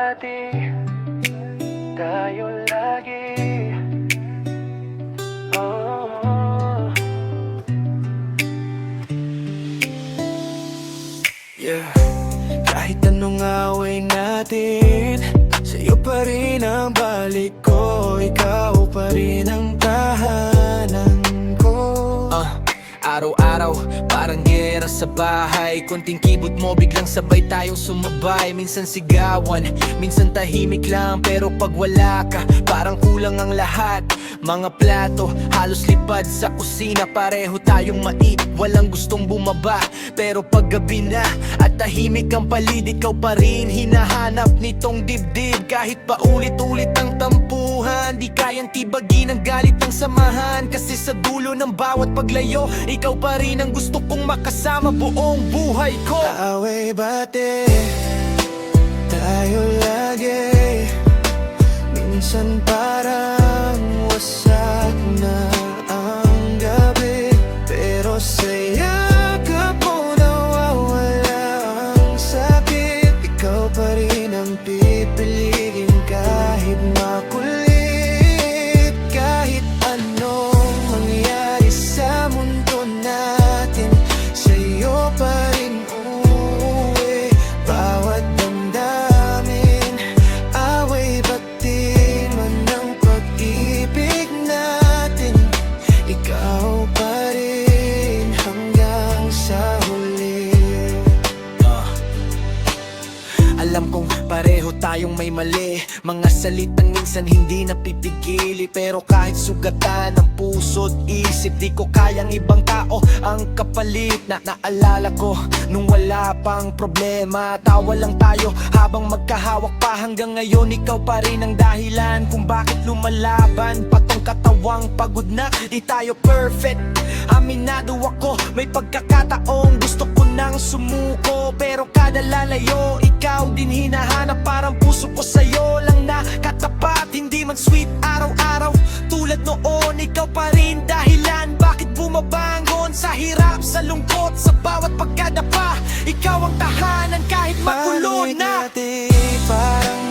bati tayo lagi. Oh. Yeah. Kahit anong away natin, sa'yo pa rin ang balik ko. Ikaw pa rin ang tahanan ko. Araw-araw, parang gera sa bahay. Konting kibot mo, biglang sabay tayong sumabay. Minsan sigawan, minsan tahimik lang. Pero pag wala ka, parang kulang ang lahat. Mga plato, halos lipad sa kusina. Pareho tayong mait, walang gustong bumaba. Pero pag gabi na, at tahimik ang palid, ikaw pa rin hinahanap nitong dibdib. Kahit pa ulit-ulit ang tampuhan, di kayang tibagin ang galit ng samahan. Kasi sa dulo ng bawat paglayo, ikaw pa rin ang gusto kong makasama buong buhay ko. Away bate tayo lagi. Minsan parang wasak na ang gabi, pero sa yakap mo nawawala ang sakit. Ikaw pa rin ang pipiliin kahit makulit. Kahit anong mangyari sa mundo natin, sa'yo pa rin uuwi. Bawat damdamin, away batin man ang pag-ibig natin, ikaw pa rin hanggang sa huli. Alam kong pareho tayong may mali, mga salitang minsan hindi napipigili. Pero kahit sugatan ng puso't isip, di ko kayang ibang tao ang kapalit. Naalala ko nung wala pang problema, tawa lang tayo habang magkahawak pa. Hanggang ngayon ikaw pa rin ang dahilan kung bakit lumalaban. Patong katawang pagod na, di tayo perfect. Aminado ako, may pagkakataong gusto ko nang sumuko. Pero kada lalayo, ikaw din hinahanap. Parang puso ko sa'yo lang nakatapat. Hindi man sweet araw-araw tulad noon, ikaw pa rin dahilan bakit bumabangon sa hirap, sa lungkot, sa bawat pagkadapa. Ikaw ang tahanan kahit magulo na. Parang